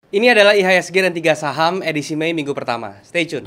Ini adalah IHSG dan 3 saham edisi Mei minggu pertama. Stay tune.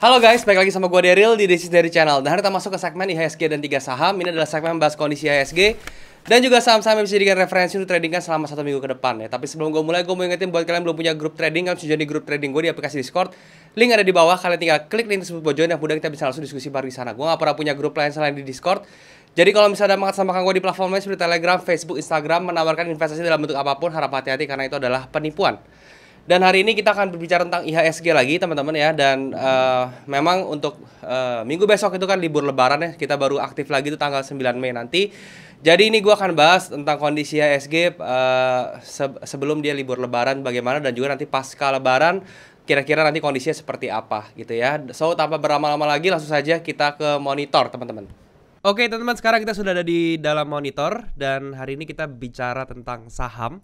Halo guys, balik lagi sama gue Daryl di This is Daryl Channel. Dan hari kita masuk ke segmen IHSG dan 3 saham. Ini adalah segmen membahas kondisi IHSG dan juga saham-saham yang bisa dijadikan referensi untuk trading kan selama 1 minggu ke depan ya. Tapi sebelum gue mulai, gue mau ingetin buat kalian belum punya grup trading, kalian bisa join di grup trading gue di aplikasi Discord. Link ada di bawah, kalian tinggal klik link tersebut buat join, dan mudah kita bisa langsung diskusi bareng di sana. Gue gak pernah punya grup lain selain di Discord. Jadi kalau misalnya ada banget sama gue di platform lain seperti Telegram, Facebook, Instagram menawarkan investasi dalam bentuk apapun, harap hati-hati karena itu adalah penipuan. Dan hari ini kita akan berbicara tentang IHSG lagi teman-teman ya. Dan memang untuk minggu besok itu kan libur lebaran ya. Kita baru aktif lagi itu tanggal 9 Mei nanti. Jadi ini gue akan bahas tentang kondisi IHSG sebelum dia libur lebaran bagaimana, dan juga nanti pasca lebaran kira-kira nanti kondisinya seperti apa gitu ya. So tanpa berlama-lama lagi langsung saja kita ke monitor teman-teman. Oke teman-teman, sekarang kita sudah ada di dalam monitor dan hari ini kita bicara tentang saham.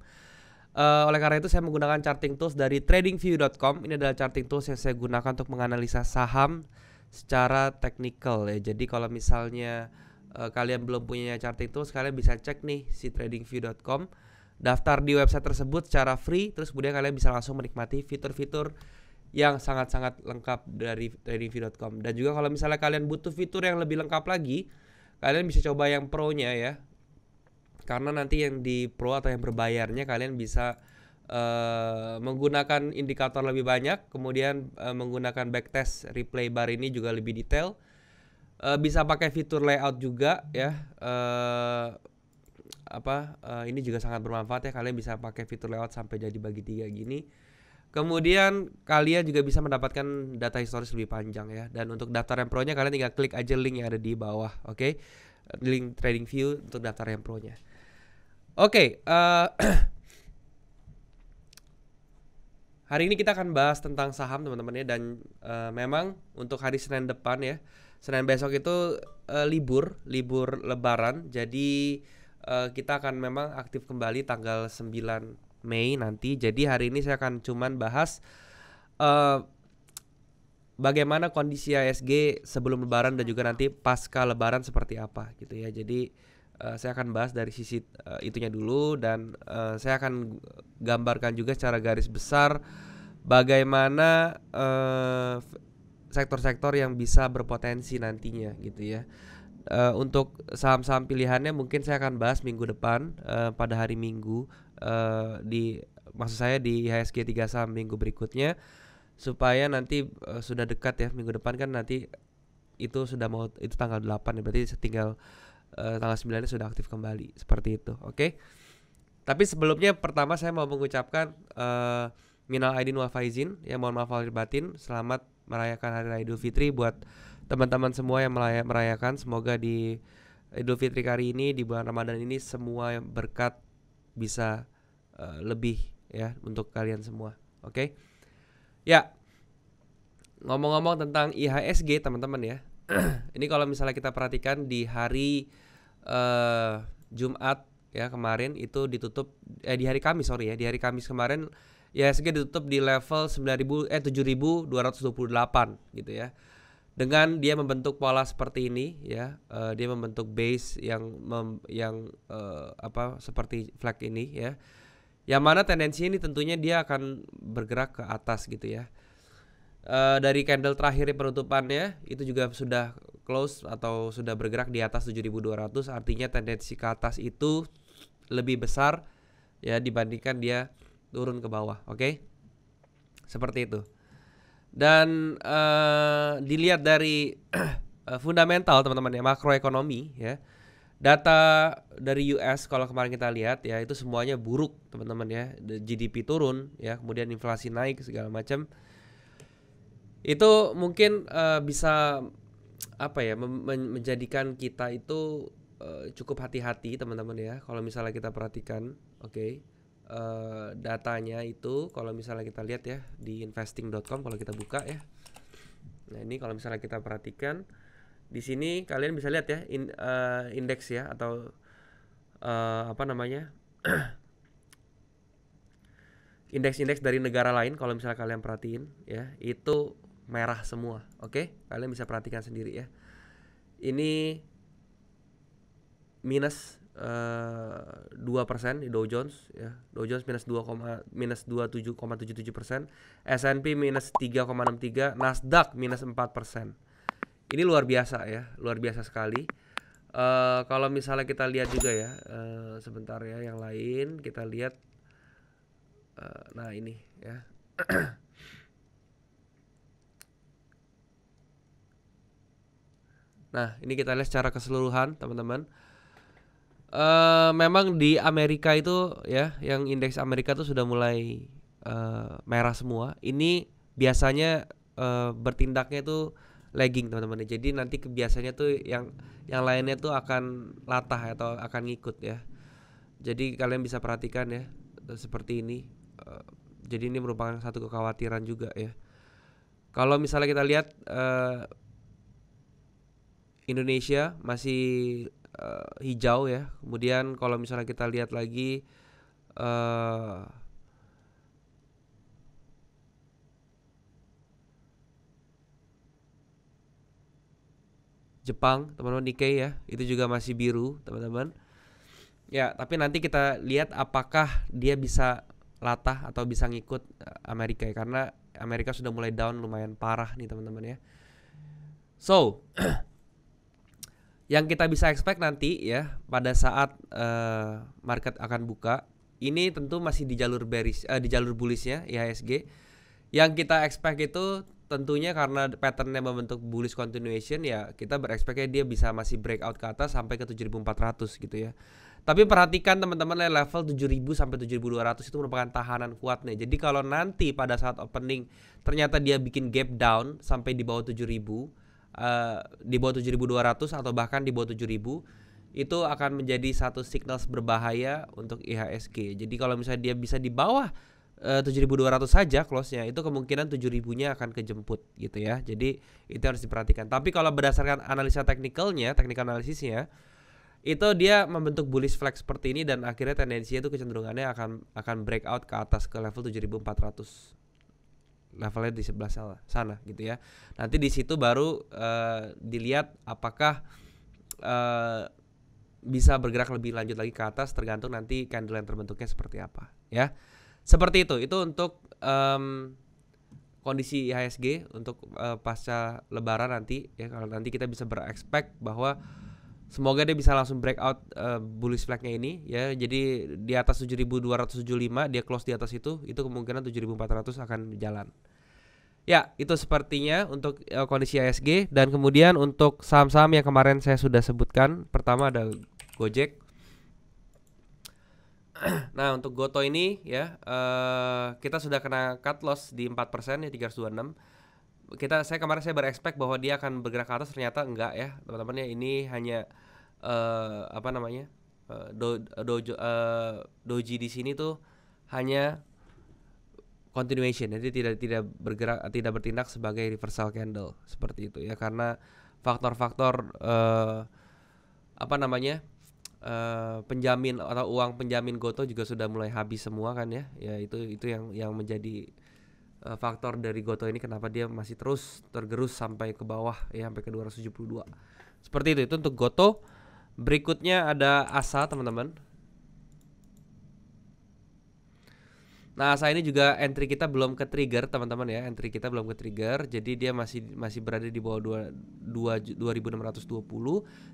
Oleh karena itu saya menggunakan charting tools dari tradingview.com. Ini adalah charting tools yang saya gunakan untuk menganalisa saham secara teknikal ya. Jadi kalau misalnya kalian belum punya charting tools, kalian bisa cek nih si tradingview.com, daftar di website tersebut secara free, terus kemudian kalian bisa langsung menikmati fitur-fitur yang sangat-sangat lengkap dari tradingview.com. Dan juga kalau misalnya kalian butuh fitur yang lebih lengkap lagi, kalian bisa coba yang pro-nya ya. Karena nanti yang di pro atau yang berbayarnya kalian bisa menggunakan indikator lebih banyak, kemudian menggunakan backtest replay bar ini juga lebih detail, bisa pakai fitur layout juga ya. Ini juga sangat bermanfaat ya, kalian bisa pakai fitur layout sampai jadi bagi 3 gini. Kemudian kalian juga bisa mendapatkan data historis lebih panjang ya. Dan untuk daftar yang pro nya kalian tinggal klik aja link yang ada di bawah, oke? Link TradingView untuk daftar yang pro nya. Oke, hari ini kita akan bahas tentang saham teman-teman ya. Dan memang untuk hari Senin depan ya, Senin besok itu libur lebaran. Jadi kita akan memang aktif kembali tanggal 9 Mei nanti. Jadi hari ini saya akan cuman bahas bagaimana kondisi IHSG sebelum lebaran dan juga nanti pasca lebaran seperti apa gitu ya. Jadi saya akan bahas dari sisi itunya dulu, dan saya akan gambarkan juga secara garis besar bagaimana sektor-sektor yang bisa berpotensi nantinya gitu ya. Untuk saham-saham pilihannya mungkin saya akan bahas minggu depan pada hari Minggu, maksud saya di IHSG 3 saham minggu berikutnya, supaya nanti sudah dekat ya, minggu depan kan nanti itu sudah mau, itu tanggal 8 ya, berarti tinggal tanggal 9 sudah aktif kembali seperti itu, oke? Tapi sebelumnya pertama saya mau mengucapkan minal aidin wal faizin ya, mohon maaf lahir batin. Selamat merayakan hari raya Idul Fitri buat teman-teman semua yang merayakan. Semoga di Idul Fitri kali ini, di bulan Ramadan ini, semua berkat bisa lebih ya untuk kalian semua, oke? Ya, ngomong-ngomong tentang IHSG teman-teman ya. Ini kalau misalnya kita perhatikan di hari Jumat ya kemarin itu ditutup di hari Kamis di hari Kamis kemarin IHSG ditutup di level 7.228 gitu ya. Dengan dia membentuk pola seperti ini ya, dia membentuk base yang seperti flag ini ya. Yang mana tendensinya ini tentunya dia akan bergerak ke atas gitu ya. Dari candle terakhir penutupannya itu juga sudah close atau sudah bergerak di atas 7.200, artinya tendensi ke atas itu lebih besar ya dibandingkan dia turun ke bawah, oke? Seperti itu. Dan dilihat dari fundamental teman-teman ya, makroekonomi ya, data dari US kalau kemarin kita lihat ya, itu semuanya buruk teman-teman ya. GDP turun ya, kemudian inflasi naik segala macam. Itu mungkin bisa menjadikan kita itu cukup hati-hati teman-teman ya. Kalau misalnya kita perhatikan, oke, datanya itu kalau misalnya kita lihat ya di investing.com, kalau kita buka ya. Nah ini kalau misalnya kita perhatikan di sini kalian bisa lihat ya indeks ya, atau indeks-indeks dari negara lain. Kalau misalnya kalian perhatiin ya, itu merah semua. Oke, kalian bisa perhatikan sendiri ya. Ini minus 2% di Dow Jones ya. Dow Jones minus 27,77%, S&P minus 3,63, Nasdaq minus 4%. Ini luar biasa ya, luar biasa sekali. Kalau misalnya kita lihat juga ya, sebentar ya, yang lain kita lihat. Nah ini ya. Nah ini kita lihat secara keseluruhan teman-teman. Memang di Amerika itu ya, yang indeks Amerika tuh sudah mulai merah semua. Ini biasanya bertindaknya tuh lagging teman-teman. Jadi nanti biasanya tuh yang lainnya tuh akan latah atau akan ngikut ya. Jadi kalian bisa perhatikan ya, seperti ini. Jadi ini merupakan satu kekhawatiran juga ya. Kalau misalnya kita lihat Indonesia masih hijau ya. Kemudian kalau misalnya kita lihat lagi Jepang, teman-teman, Nikkei ya, itu juga masih biru, teman-teman. Ya, tapi nanti kita lihat apakah dia bisa latah atau bisa ngikut Amerika ya, karena Amerika sudah mulai down lumayan parah nih, teman-teman ya. So, yang kita bisa expect nanti ya pada saat market akan buka, ini tentu masih di jalur bearish, di jalur bullishnya IHSG. Yang kita expect itu tentunya karena patternnya membentuk bullish continuation ya, kita berekspeknya dia bisa masih breakout ke atas sampai ke 7.400 gitu ya. Tapi perhatikan teman-teman, level 7.000 sampai 7.200 itu merupakan tahanan kuat nih. Jadi kalau nanti pada saat opening ternyata dia bikin gap down sampai di bawah 7.000, di bawah 7.200 atau bahkan di bawah 7.000, itu akan menjadi satu signal berbahaya untuk IHSG. Jadi kalau misalnya dia bisa di bawah 7.200 saja close-nya, itu kemungkinan 7.000-nya akan kejemput gitu ya. Jadi itu harus diperhatikan. Tapi kalau berdasarkan analisa teknikalnya, teknikal analisisnya, itu dia membentuk bullish flag seperti ini dan akhirnya tendensinya itu kecenderungannya akan breakout ke atas ke level 7.400. Levelnya di sebelah sana gitu ya. Nanti di situ baru dilihat apakah bisa bergerak lebih lanjut lagi ke atas, tergantung nanti candle yang terbentuknya seperti apa ya. Seperti itu untuk kondisi IHSG untuk pasca lebaran nanti ya. Kalau nanti kita bisa berekspek bahwa semoga dia bisa langsung breakout bullish flagnya ini ya. Jadi di atas 7.275 dia close di atas itu kemungkinan 7.400 akan jalan. Ya, itu sepertinya untuk kondisi IHSG. Dan kemudian untuk saham-saham yang kemarin saya sudah sebutkan, pertama ada Gojek. Nah, untuk Goto ini ya, kita sudah kena cut loss di 4% ya, 326. Kemarin saya berekspek bahwa dia akan bergerak ke atas, ternyata enggak ya, teman-teman ya. Ini hanya doji di sini tuh hanya continuation, jadi tidak bergerak, tidak bertindak sebagai reversal candle seperti itu ya, karena faktor-faktor penjamin atau uang penjamin Goto juga sudah mulai habis semua kan ya. Ya itu yang menjadi faktor dari Goto ini kenapa dia masih terus tergerus sampai ke bawah ya, sampai ke 272. Seperti itu untuk Goto. Berikutnya ada ASA, teman-teman. Nah, ASA ini juga entry kita belum ke trigger, teman-teman ya. Entry kita belum ke trigger. Jadi dia masih berada di bawah 2620.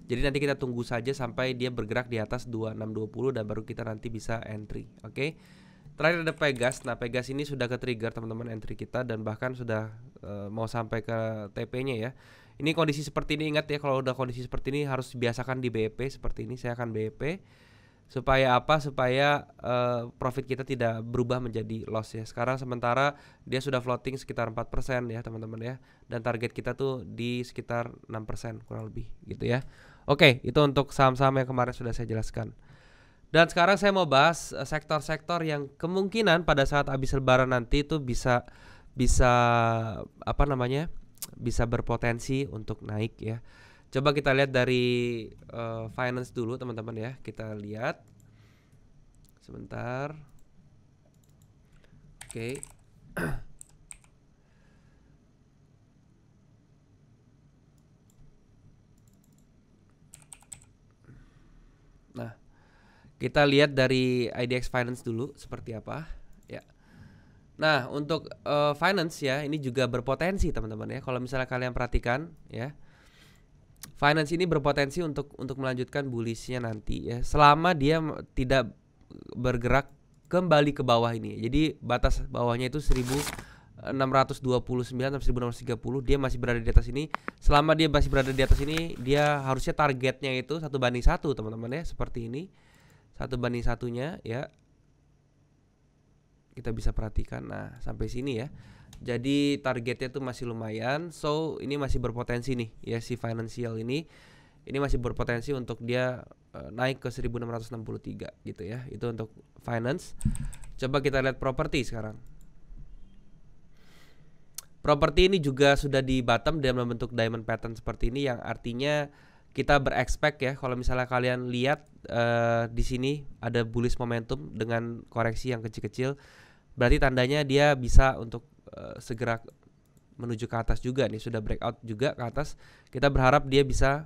Jadi nanti kita tunggu saja sampai dia bergerak di atas 2620 dan baru kita nanti bisa entry. Oke. Terakhir ada Pegas. Nah, Pegas ini sudah ke trigger, teman-teman, entry kita, dan bahkan sudah mau sampai ke TP-nya ya. Ini kondisi seperti ini, ingat ya, kalau udah kondisi seperti ini harus biasakan di BEP seperti ini. Saya akan BEP. Supaya apa? Supaya profit kita tidak berubah menjadi loss ya. Sekarang sementara dia sudah floating sekitar 4% ya, teman-teman ya. Dan target kita tuh di sekitar 6% kurang lebih gitu ya. Oke, itu untuk saham-saham yang kemarin sudah saya jelaskan. Dan sekarang saya mau bahas sektor-sektor yang kemungkinan pada saat habis lebaran nanti itu bisa bisa berpotensi untuk naik ya. Coba kita lihat dari finance dulu, teman-teman ya. Kita lihat sebentar. Oke. Nah, kita lihat dari IDX Finance dulu seperti apa ya. Nah, untuk finance ya, ini juga berpotensi teman-teman ya. Kalau misalnya kalian perhatikan ya, finance ini berpotensi untuk melanjutkan bullishnya nanti ya, selama dia tidak bergerak kembali ke bawah ini. Jadi batas bawahnya itu 1629 sampai 1630, dia masih berada di atas ini. Selama dia masih berada di atas ini, dia harusnya targetnya itu 1:1 teman-teman ya, seperti ini. 1:1-nya ya. Kita bisa perhatikan, nah sampai sini ya. Jadi targetnya tuh masih lumayan. So ini masih berpotensi nih ya, si financial ini masih berpotensi untuk dia naik ke 1663 gitu ya. Itu untuk finance. Coba kita lihat properti sekarang. Properti ini juga sudah di bottom dalam bentuk diamond pattern seperti ini, yang artinya kita berekspek ya, kalau misalnya kalian lihat di sini ada bullish momentum dengan koreksi yang kecil-kecil, berarti tandanya dia bisa untuk segera menuju ke atas juga nih, sudah breakout juga ke atas. Kita berharap dia bisa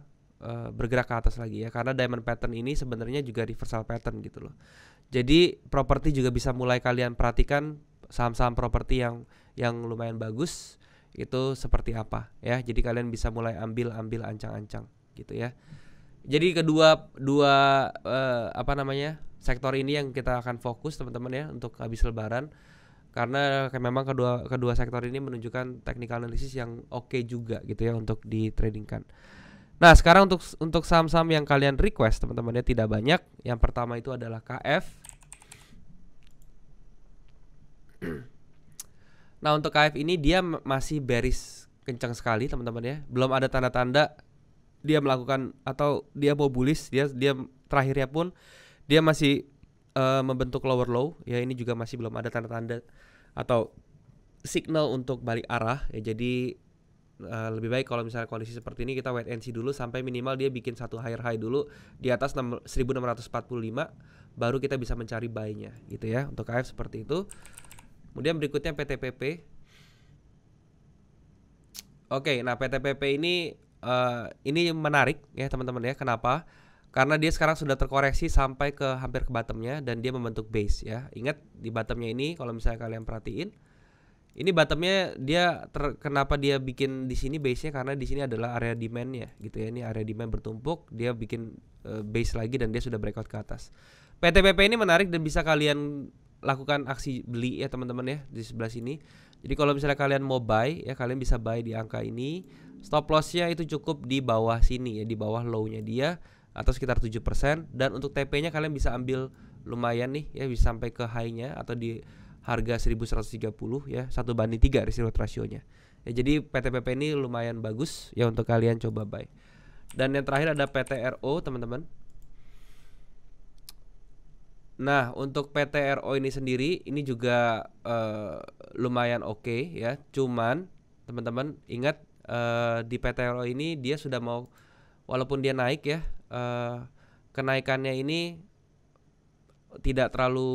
bergerak ke atas lagi ya, karena diamond pattern ini sebenarnya juga reversal pattern gitu loh. Jadi properti juga bisa mulai kalian perhatikan saham-saham properti yang lumayan bagus itu seperti apa ya. Jadi kalian bisa mulai ambil ancang-ancang gitu ya. Jadi kedua sektor ini yang kita akan fokus teman-teman ya untuk habis lebaran, karena memang kedua sektor ini menunjukkan technical analysis yang oke juga gitu ya untuk ditradingkan. Nah, sekarang untuk saham-saham yang kalian request teman-teman ya, tidak banyak. Yang pertama itu adalah KF. Nah, untuk KF ini dia masih bearish kencang sekali teman-teman ya. Belum ada tanda-tanda dia melakukan atau dia mau bullish. Dia terakhirnya pun dia masih membentuk lower low ya. Ini juga masih belum ada tanda-tanda atau signal untuk balik arah ya. Jadi lebih baik kalau misalnya kondisi seperti ini kita wait and see dulu sampai minimal dia bikin satu higher high dulu di atas 1645, baru kita bisa mencari buy-nya gitu ya. Untuk KF seperti itu. Kemudian berikutnya PTPP. Oke, nah PTPP ini menarik ya teman-teman ya. Kenapa? Karena dia sekarang sudah terkoreksi sampai ke hampir ke bottomnya dan dia membentuk base ya. Ingat di bottomnya ini kalau misalnya kalian perhatiin, ini bottomnya kenapa dia bikin di sini base-nya, karena di sini adalah area demand-nya gitu ya. Ini area demand bertumpuk, dia bikin base lagi dan dia sudah breakout ke atas. PTPP ini menarik dan bisa kalian lakukan aksi beli ya teman-teman ya di sebelah sini. Jadi kalau misalnya kalian mau buy ya, kalian bisa buy di angka ini. Stop loss-nya itu cukup di bawah sini ya, di bawah low-nya dia atau sekitar 7%. Dan untuk TP-nya kalian bisa ambil lumayan nih ya, bisa sampai ke high-nya atau di harga 1130 ya, 1:3 risk reward ratio-nya. Ya, jadi PTPP ini lumayan bagus ya untuk kalian coba buy. Dan yang terakhir ada PTRO teman-teman. Nah, untuk PTRO ini sendiri ini juga lumayan oke ya. Cuman teman-teman ingat di PTRO ini dia sudah mau, walaupun dia naik ya, kenaikannya ini tidak terlalu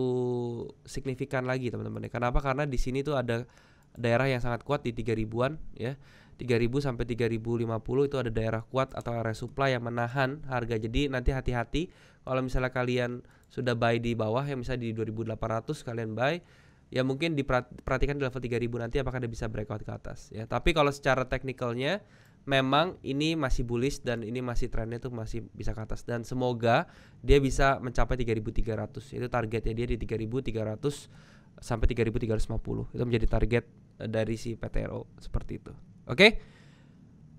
signifikan lagi teman-teman. Kenapa? Karena di sini tuh ada daerah yang sangat kuat di 3000-an ya. 3000 sampai 3050 itu ada daerah kuat atau area supply yang menahan harga. Jadi nanti hati-hati kalau misalnya kalian sudah buy di bawah ya, misalnya di 2800 kalian buy, ya mungkin diperhatikan di level 3000 nanti apakah dia bisa breakout ke atas ya. Tapi kalau secara teknikalnya memang ini masih bullish dan ini masih trennya tuh masih bisa ke atas, dan semoga dia bisa mencapai 3300. Itu targetnya dia di 3300 sampai 3350. Itu menjadi target dari si PTRO seperti itu. Oke.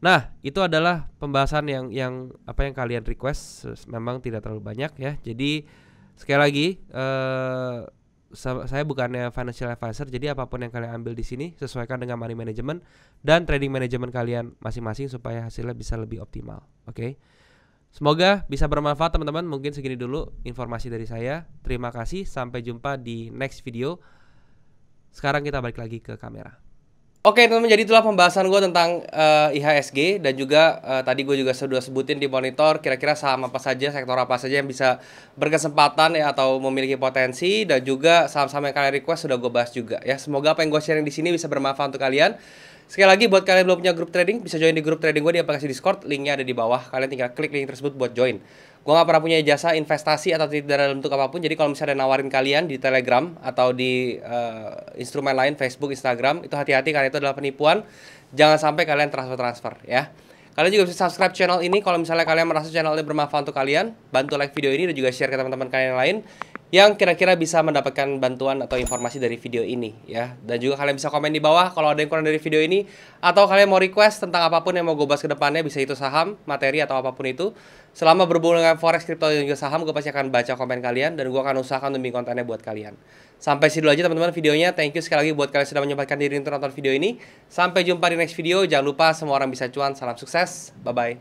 Nah, itu adalah pembahasan yang kalian request. Memang tidak terlalu banyak ya. Jadi sekali lagi saya bukannya financial advisor, jadi apapun yang kalian ambil di sini sesuaikan dengan money management dan trading management kalian masing-masing supaya hasilnya bisa lebih optimal. Oke. Semoga bisa bermanfaat teman-teman. Mungkin segini dulu informasi dari saya. Terima kasih, sampai jumpa di next video. Sekarang kita balik lagi ke kamera. Oke teman-teman, jadi itulah pembahasan gue tentang IHSG, dan juga tadi gue juga sudah sebutin di monitor kira-kira saham apa saja, sektor apa saja yang bisa berkesempatan ya atau memiliki potensi, dan juga saham-saham yang kalian request sudah gue bahas juga ya. Semoga apa yang gue sharing di sini bisa bermanfaat untuk kalian. Sekali lagi buat kalian belum punya grup trading, bisa join di grup trading gue di aplikasi Discord, linknya ada di bawah. Kalian tinggal klik link tersebut buat join. Gue gak pernah punya jasa investasi atau tidak dalam bentuk apapun. Jadi kalau misalnya nawarin kalian di Telegram atau di instrumen lain, Facebook, Instagram, itu hati-hati karena itu adalah penipuan. Jangan sampai kalian transfer ya. Kalian juga bisa subscribe channel ini kalau misalnya kalian merasa channel ini bermanfaat untuk kalian. Bantu like video ini dan juga share ke teman-teman kalian yang lain yang kira-kira bisa mendapatkan bantuan atau informasi dari video ini ya. Dan juga kalian bisa komen di bawah kalau ada yang kurang dari video ini, atau kalian mau request tentang apapun yang mau gue bahas ke depannya, bisa itu saham, materi atau apapun itu. Selama berhubungan dengan forex, kripto dan juga saham, gue pasti akan baca komen kalian dan gue akan usahakan demi kontennya buat kalian. Sampai sini dulu aja teman-teman videonya. Thank you sekali lagi buat kalian sudah menyempatkan diri untuk nonton video ini. Sampai jumpa di next video. Jangan lupa semua orang bisa cuan. Salam sukses. Bye bye.